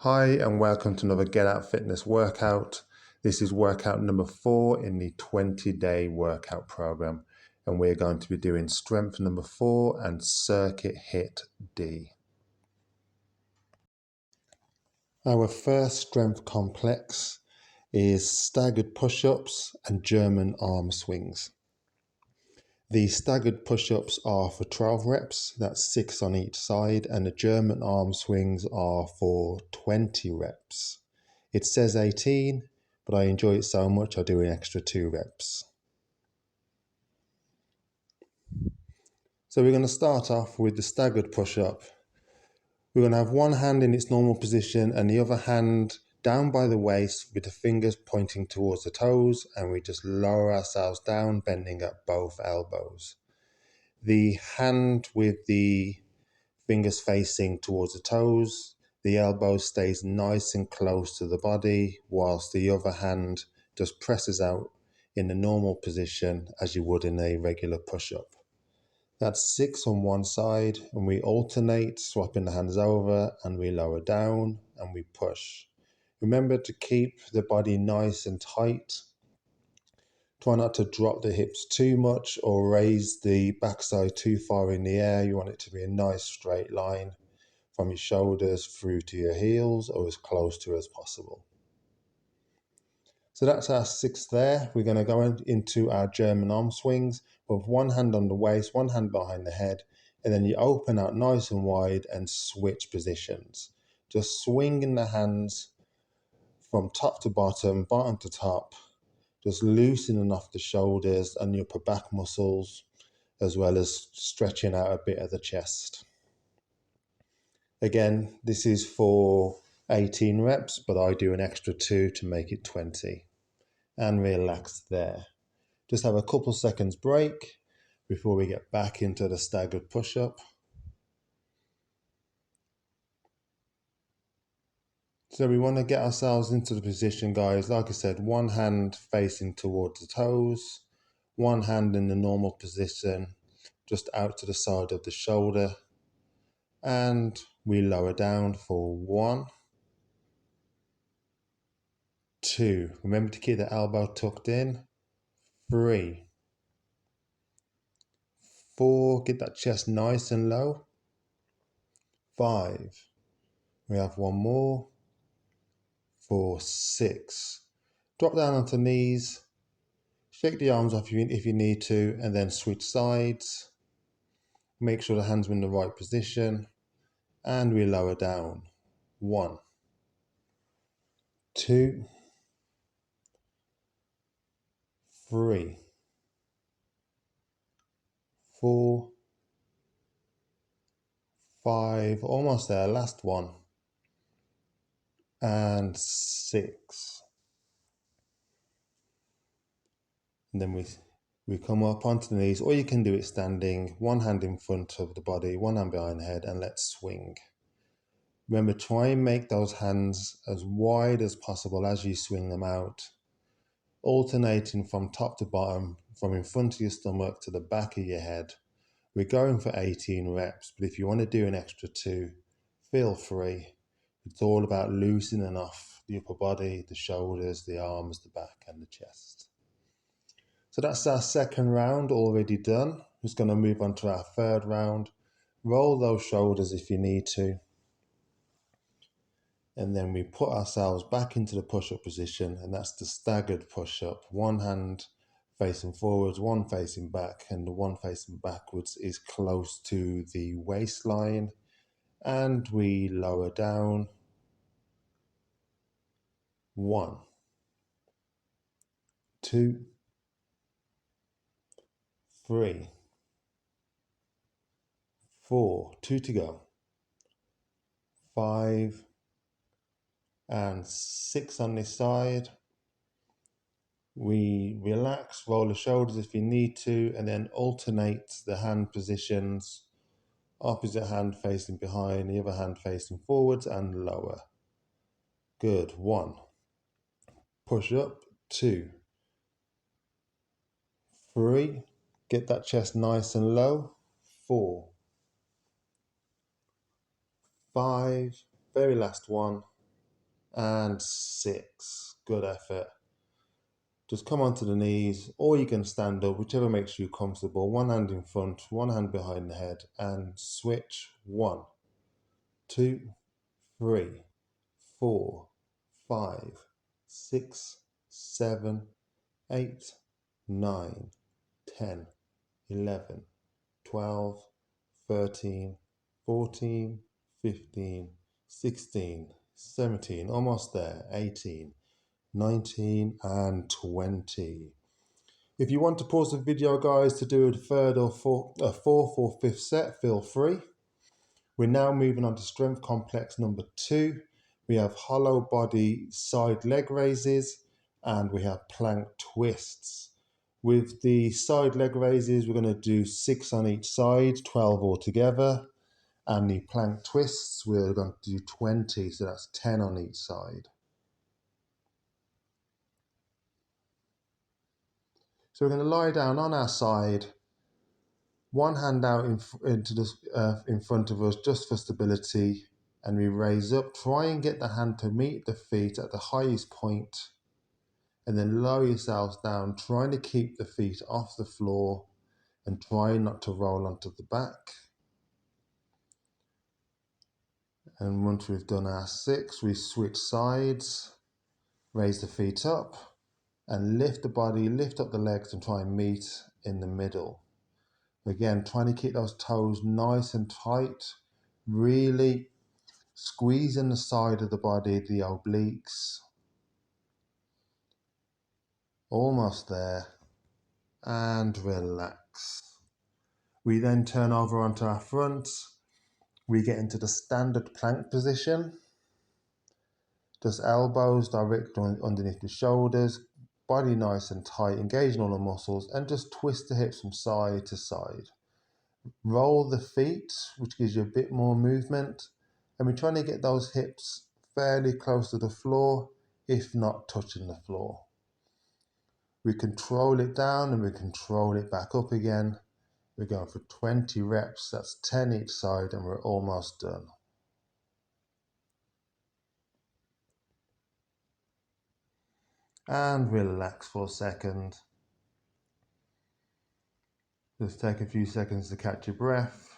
Hi and welcome to another Get Out Fitness workout. This is workout number 4 in the 20-day workout program, and we're going to be doing strength number 4 and circuit HiiT D. Our first strength complex is staggered push-ups and German arm swings. The staggered push-ups are for 12 reps, that's 6 on each side, and the German arm swings are for 20 reps. It says 18, but I enjoy it so much I do an extra 2 reps. So we're going to start off with the staggered push-up. We're going to have one hand in its normal position and the other hand down by the waist with the fingers pointing towards the toes, and we just lower ourselves down, bending at both elbows. The hand with the fingers facing towards the toes, the elbow stays nice and close to the body, whilst the other hand just presses out in the normal position as you would in a regular push-up. That's 6 on one side, and we alternate, swapping the hands over, and we lower down and we push. Remember to keep the body nice and tight. Try not to drop the hips too much or raise the backside too far in the air. You want it to be a nice straight line from your shoulders through to your heels, or as close to as possible. So that's our 6 there. We're going to go into our German arm swings with one hand on the waist, one hand behind the head, and then you open out nice and wide and switch positions. Just swinging the hands from top to bottom, bottom to top, just loosening off the shoulders and your upper back muscles, as well as stretching out a bit of the chest. Again, this is for 18 reps, but I do an extra 2 to make it 20. And relax there. Just have a couple seconds break before we get back into the staggered push-up. So we want to get ourselves into the position, guys. Like I said, one hand facing towards the toes, one hand in the normal position, just out to the side of the shoulder. And we lower down for 1, 2. Remember to keep the elbow tucked in. 3, 4. Get that chest nice and low. 5. We have one more. For 6. Drop down onto knees. Shake the arms off if you need to, and then switch sides. Make sure the hands are in the right position. And we lower down. 1, 2, 3, 4, 5, almost there, last one, and 6. And then we come up onto the knees, or you can do it standing, one hand in front of the body, one hand behind the head, and let's swing. Remember, try and make those hands as wide as possible as you swing them out, alternating from top to bottom, from in front of your stomach to the back of your head. We're going for 18 reps, but if you want to do an extra 2, feel free. It's all about loosening off the upper body, the shoulders, the arms, the back, and the chest. So that's our second round already done. Just going to move on to our third round. Roll those shoulders if you need to. And then we put ourselves back into the push-up position, and that's the staggered push-up. One hand facing forwards, one facing back, and the one facing backwards is close to the waistline. And we lower down. 1, 2, 3, 4, 2 to go. 5, and 6 on this side. We relax, roll the shoulders if you need to, and then alternate the hand positions. Opposite hand facing behind, the other hand facing forwards and lower. Good. 1. Push up. 2. 3. Get that chest nice and low. 4. 5. Very last one. and 6. Good effort. Just come onto the knees, or you can stand up, whichever makes you comfortable. One hand in front, one hand behind the head, and switch. 1, 2, 3, 4, 5, 6, 7, 8, 9, 10, 11, 12, 13, 14, 15, 16, 17, almost there, 18, 19, and 20. If you want to pause the video, guys, to do a third or fourth or fifth set, feel free. We're now moving on to strength complex number 2. We have hollow body side leg raises, and we have plank twists. With the side leg raises, we're going to do 6 on each side, 12 altogether. And the plank twists, we're going to do 20, so that's 10 on each side. So we're going to lie down on our side, one hand out in front of us just for stability, and we raise up. Try and get the hand to meet the feet at the highest point, and then lower yourselves down, trying to keep the feet off the floor and try not to roll onto the back. And once we've done our 6, we switch sides, raise the feet up, and lift the body, lift up the legs, and try and meet in the middle. Again, trying to keep those toes nice and tight, really squeezing the side of the body, the obliques. Almost there. And relax. We then turn over onto our front. We get into the standard plank position. Just elbows directly underneath the shoulders, body nice and tight, engaging all the muscles, and just twist the hips from side to side. Roll the feet, which gives you a bit more movement, and we're trying to get those hips fairly close to the floor, if not touching the floor. We control it down and we control it back up again. We're going for 20 reps, that's 10 each side, and we're almost done. And relax for a second. Just take a few seconds to catch your breath,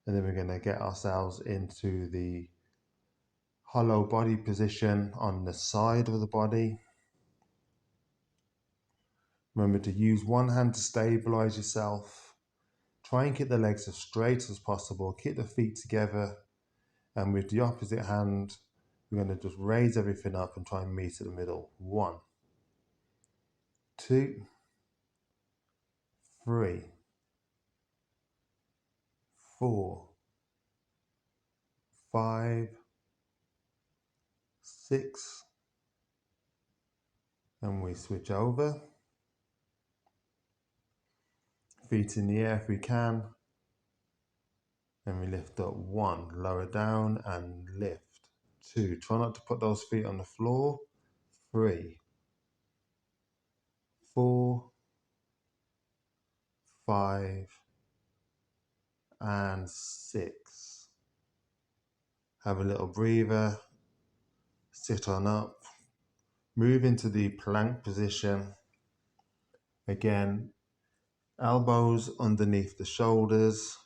and then we're going to get ourselves into the hollow body position on the side of the body. Remember to use one hand to stabilize yourself. Try and keep the legs as straight as possible. Keep the feet together. And with the opposite hand, we're going to just raise everything up and try and meet at the middle. 1, 2, 3, 4, 5, 6, and we switch over. Feet in the air if we can. And we lift up. 1, lower down and lift. 2, try not to put those feet on the floor. 3, 4, 5, and 6. Have a little breather. Sit on up. Move into the plank position. Again, elbows underneath the shoulders.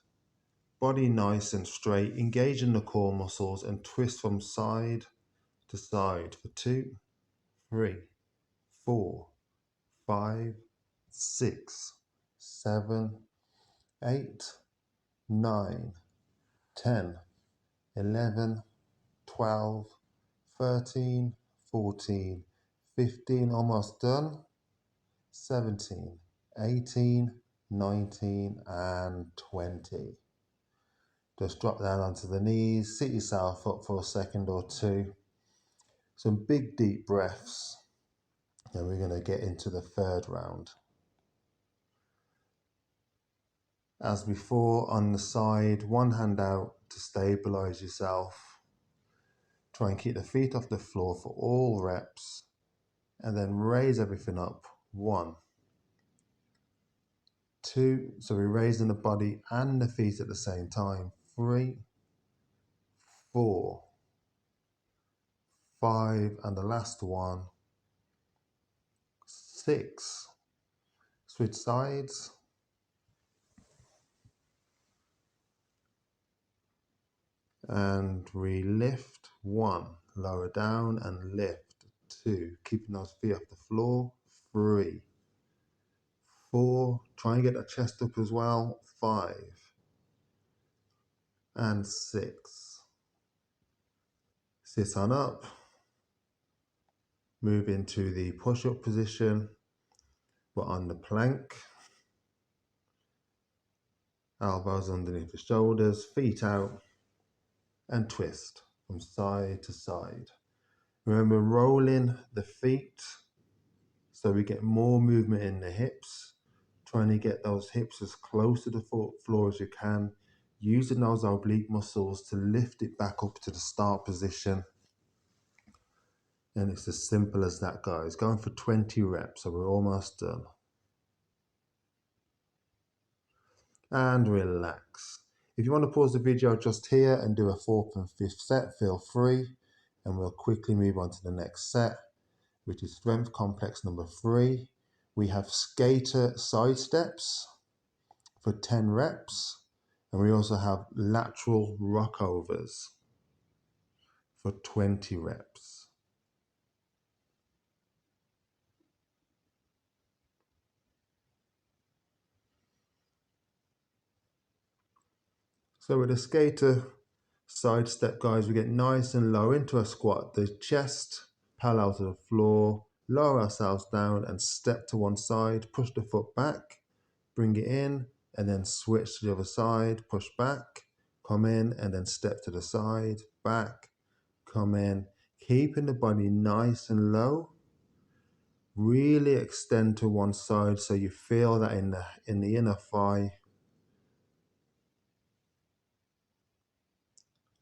Body nice and straight. Engage in the core muscles and twist from side to side for 2, 3, 4, 5, 6, 7, 8, 9, 10, 11, 12, 13, 14, 15, almost done, 17, 18, 19, and 20. Just drop down onto the knees, sit yourself up for a second or two. Some big deep breaths. And we're going to get into the third round. As before, on the side, one hand out to stabilize yourself. Try and keep the feet off the floor for all reps. And then raise everything up. 1, 2, so we're raising the body and the feet at the same time. 3, 4, 5, and the last one, 6. Switch sides. And we lift 1, lower down and lift 2, keeping those feet off the floor, 3, 4, try and get that chest up as well, 5, and 6. Sit on up, move into the push-up position, but on the plank, elbows underneath the shoulders, feet out, and twist from side to side. Remember rolling the feet so we get more movement in the hips, trying to get those hips as close to the floor as you can, using those oblique muscles to lift it back up to the start position. And it's as simple as that, guys. Going for 20 reps, so we're almost done. And relax. If you want to pause the video just here and do a 4th and 5th set, feel free. And we'll quickly move on to the next set, which is strength complex number 3. We have skater side steps for 10 reps. And we also have lateral rockovers for 20 reps. So with the skater side step, guys, we get nice and low into a squat. The chest parallel to the floor, lower ourselves down and step to one side, push the foot back, bring it in, and then switch to the other side, push back, come in, and then step to the side, back, come in, keeping the body nice and low. Really extend to one side so you feel that in the inner thigh.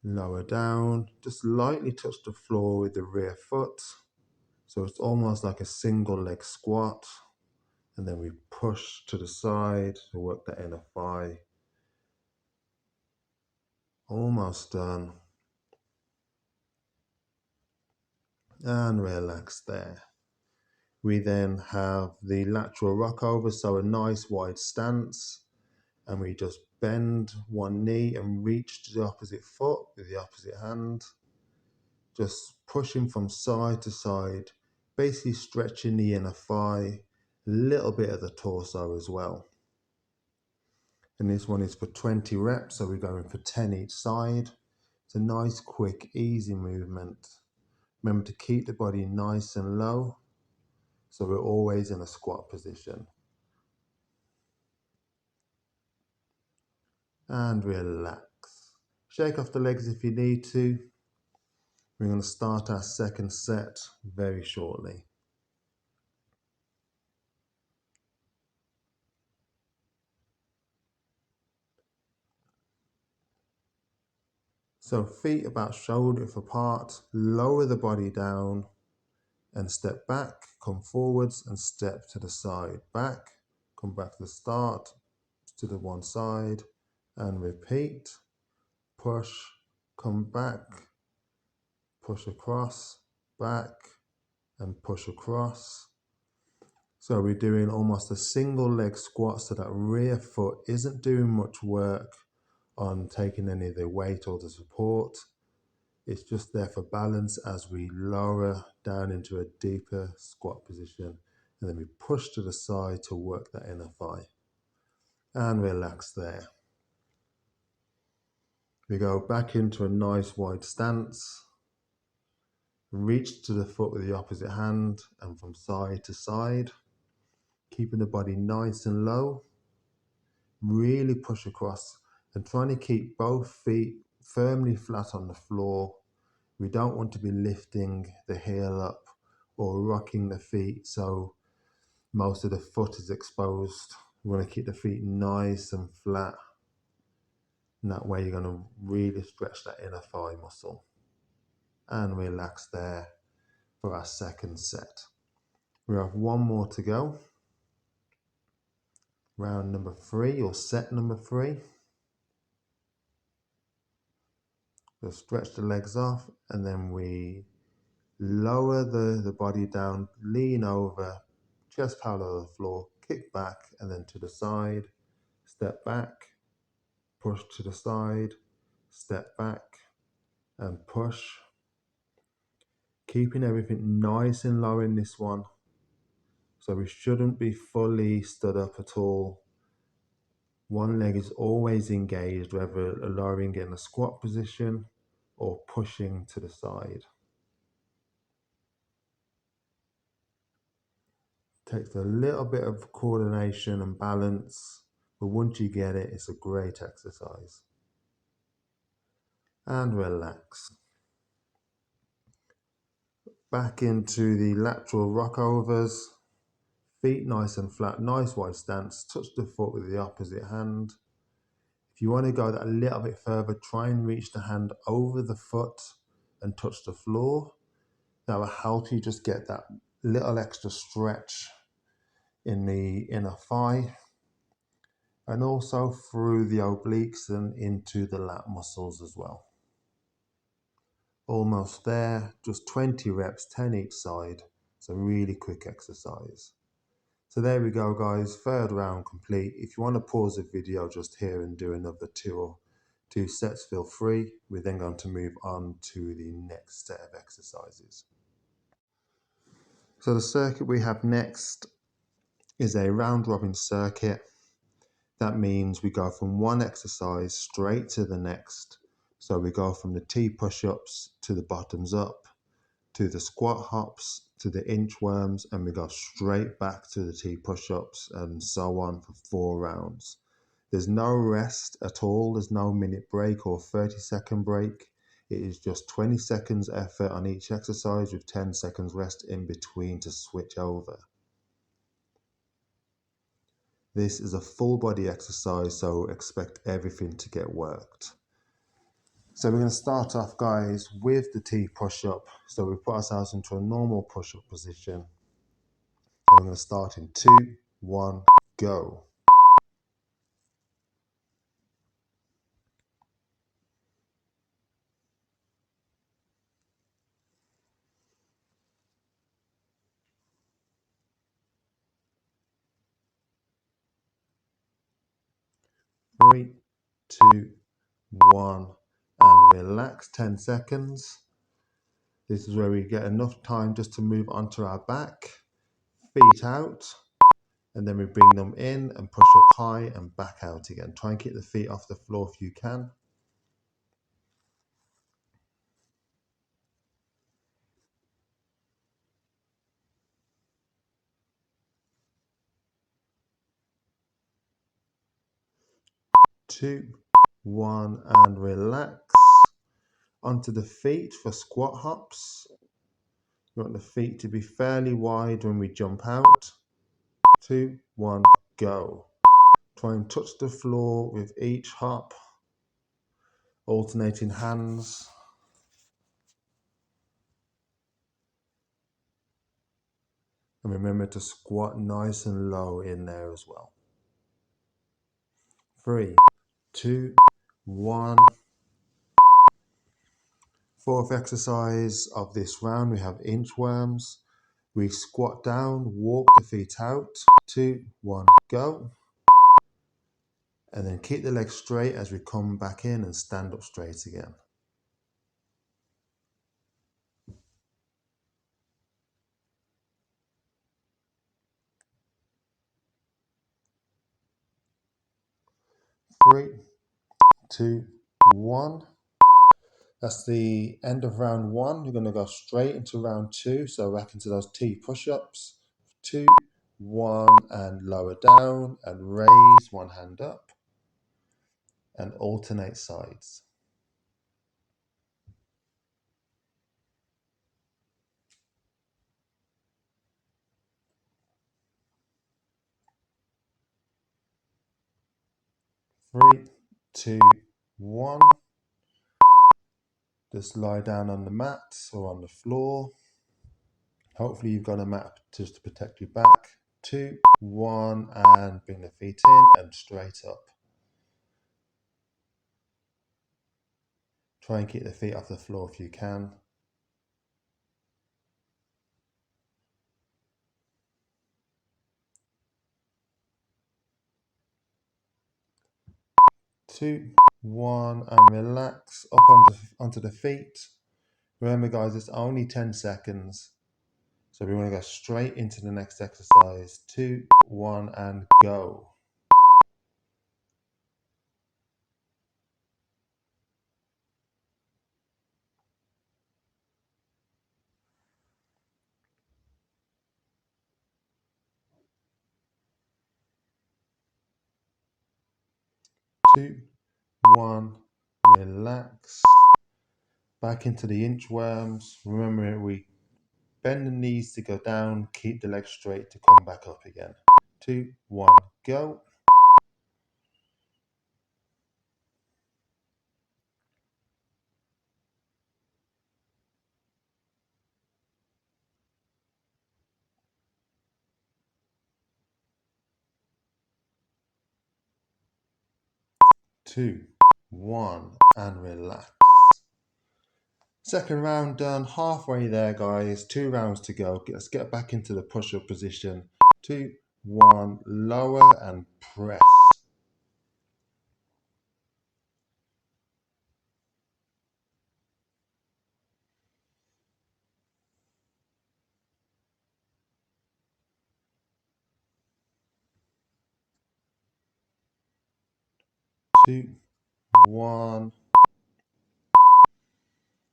Lower down, just lightly touch the floor with the rear foot. So it's almost like a single leg squat. And then we push to the side to work the inner thigh. Almost done. And relax there. We then have the lateral rock over, so a nice wide stance. And we just bend one knee and reach to the opposite foot with the opposite hand. Just pushing from side to side, basically stretching the inner thigh, a little bit of the torso as well. And this one is for 20 reps, so we're going for 10 each side. It's a nice, quick, easy movement. Remember to keep the body nice and low, so we're always in a squat position. And relax. Shake off the legs if you need to. We're going to start our second set very shortly. So feet about shoulder width apart, lower the body down and step back, come forwards and step to the side, back, come back to the start, to the one side and repeat, push, come back, push across, back and push across. So we're doing almost a single leg squat so that rear foot isn't doing much work on taking any of the weight or the support. It's just there for balance as we lower down into a deeper squat position. And then we push to the side to work that inner thigh. And relax there. We go back into a nice wide stance. Reach to the foot with the opposite hand and from side to side. Keeping the body nice and low. Really push across and trying to keep both feet firmly flat on the floor. We don't want to be lifting the heel up or rocking the feet so most of the foot is exposed. We want to keep the feet nice and flat. And that way you're going to really stretch that inner thigh muscle. And relax there for our second set. We have one more to go. Round number 3 or set number 3. So stretch the legs off and then we Lower the body down, lean over, chest parallel to the floor, kick back and then to the side, step back, push to the side, step back and push. Keeping everything nice and low in this one. So we shouldn't be fully stood up at all. One leg is always engaged, whether lowering in a squat position or pushing to the side. Takes a little bit of coordination and balance, but once you get it, it's a great exercise. And relax. Back into the lateral rock overs. Feet nice and flat, nice wide stance. Touch the foot with the opposite hand. If you want to go that a little bit further, try and reach the hand over the foot and touch the floor. That will help you just get that little extra stretch in the inner thigh and also through the obliques and into the lat muscles as well. Almost there, just 20 reps, 10 each side. It's a really quick exercise. So there we go, guys, third round complete. If you want to pause the video just here and do another two sets, feel free. We're then going to move on to the next set of exercises. So the circuit we have next is a round robin circuit. That means we go from one exercise straight to the next. So we go from the T push-ups to the bottoms up, to the squat hops, to the inchworms, and we go straight back to the T push-ups and so on for 4 rounds. There's no rest at all. There's no minute break or 30-second break. It is just 20 seconds effort on each exercise with 10 seconds rest in between to switch over. This is a full body exercise, so expect everything to get worked. So we're going to start off, guys, with the T push-up. So we put ourselves into a normal push-up position. And we're going to start in 2, 1, go. Three, 2, 1, and relax 10 seconds. This is where we get enough time just to move onto our back, feet out, and then we bring them in and push up high and back out again. Try and keep the feet off the floor if you can. Two, 1, and relax. Onto the feet for squat hops. You want the feet to be fairly wide when we jump out. 2, 1, go. Try and touch the floor with each hop, alternating hands. And remember to squat nice and low in there as well. 3, 2, 1. Fourth exercise of this round, we have inchworms. We squat down, walk the feet out. 2, 1, go. And then keep the legs straight as we come back in and stand up straight again. 3, 2, 1. That's the end of round 1. We're going to go straight into round 2. So back into those T push-ups. 2, 1, and lower down and raise one hand up and alternate sides. 3, 2, 1. Just lie down on the mat or on the floor. Hopefully you've got a mat just to protect your back. 2, 1, and bring the feet in and straight up. Try and keep the feet off the floor if you can. 2, 1, and relax up onto the feet. Remember guys, it's only 10 seconds. So we want to go straight into the next exercise. 2, 1, and go. 2, 1, relax. Back into the inchworms. Remember, we bend the knees to go down, keep the legs straight to come back up again. 2, 1, go. 2, 1, and relax. Second round done, halfway there guys, 2 rounds to go. Let's get back into the push-up position. 2, 1, lower and press. 2, 1,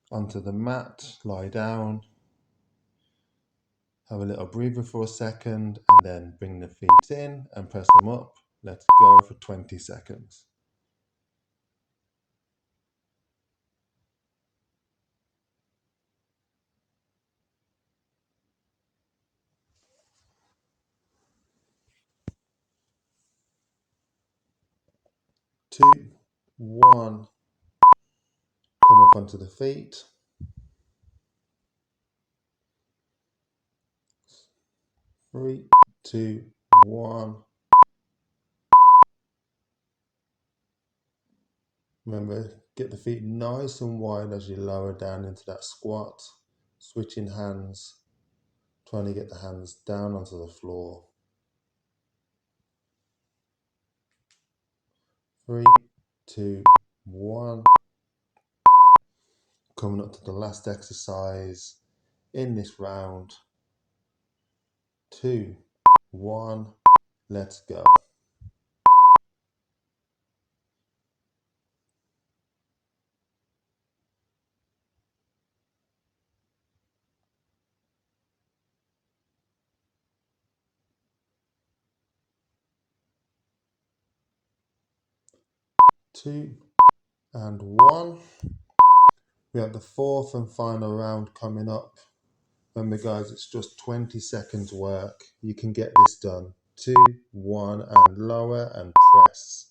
onto the mat, lie down. Have a little breather for a second and then bring the feet in and press them up. Let's go for 20 seconds. 2, 1, come up onto the feet. 3, 2, 1. Remember, get the feet nice and wide as you lower down into that squat. Switching hands, trying to get the hands down onto the floor. 3, 2, 1. Coming up to the last exercise in this round. 2, 1, let's go. 2, and 1. We have the fourth and final round coming up. Remember guys, it's just 20 seconds work. You can get this done. 2, 1, and lower and press.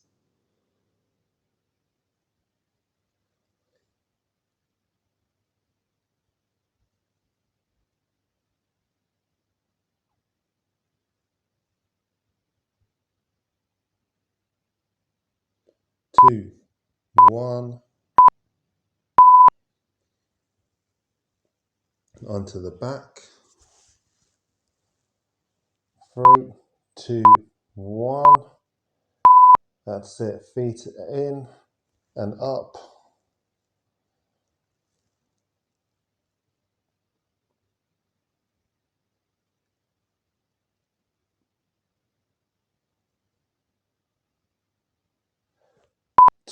2, 1, onto the back. 3, 2, 1. That's it. Feet in and up.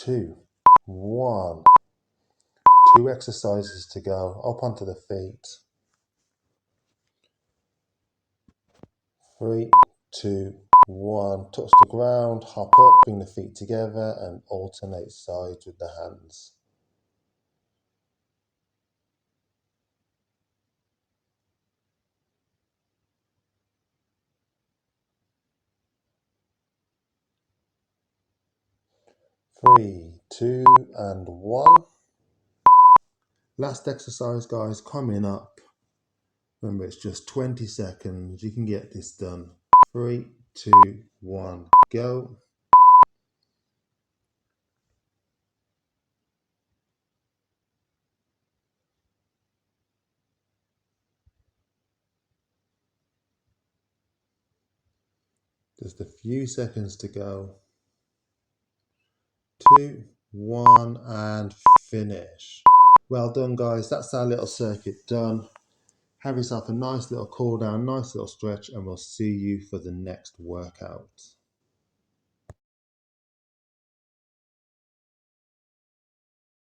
2, 1. 2 exercises to go. Up onto the feet. 3, 2, 1. Touch the ground, hop up, bring the feet together and alternate sides with the hands. 3, 2, and 1. Last exercise guys, coming up. Remember, it's just 20 seconds. You can get this done. 3, 2, 1, go. Just a few seconds to go. 2, 1, and finish. Well done, guys. That's our little circuit done. Have yourself a nice little cool down, nice little stretch, and we'll see you for the next workout.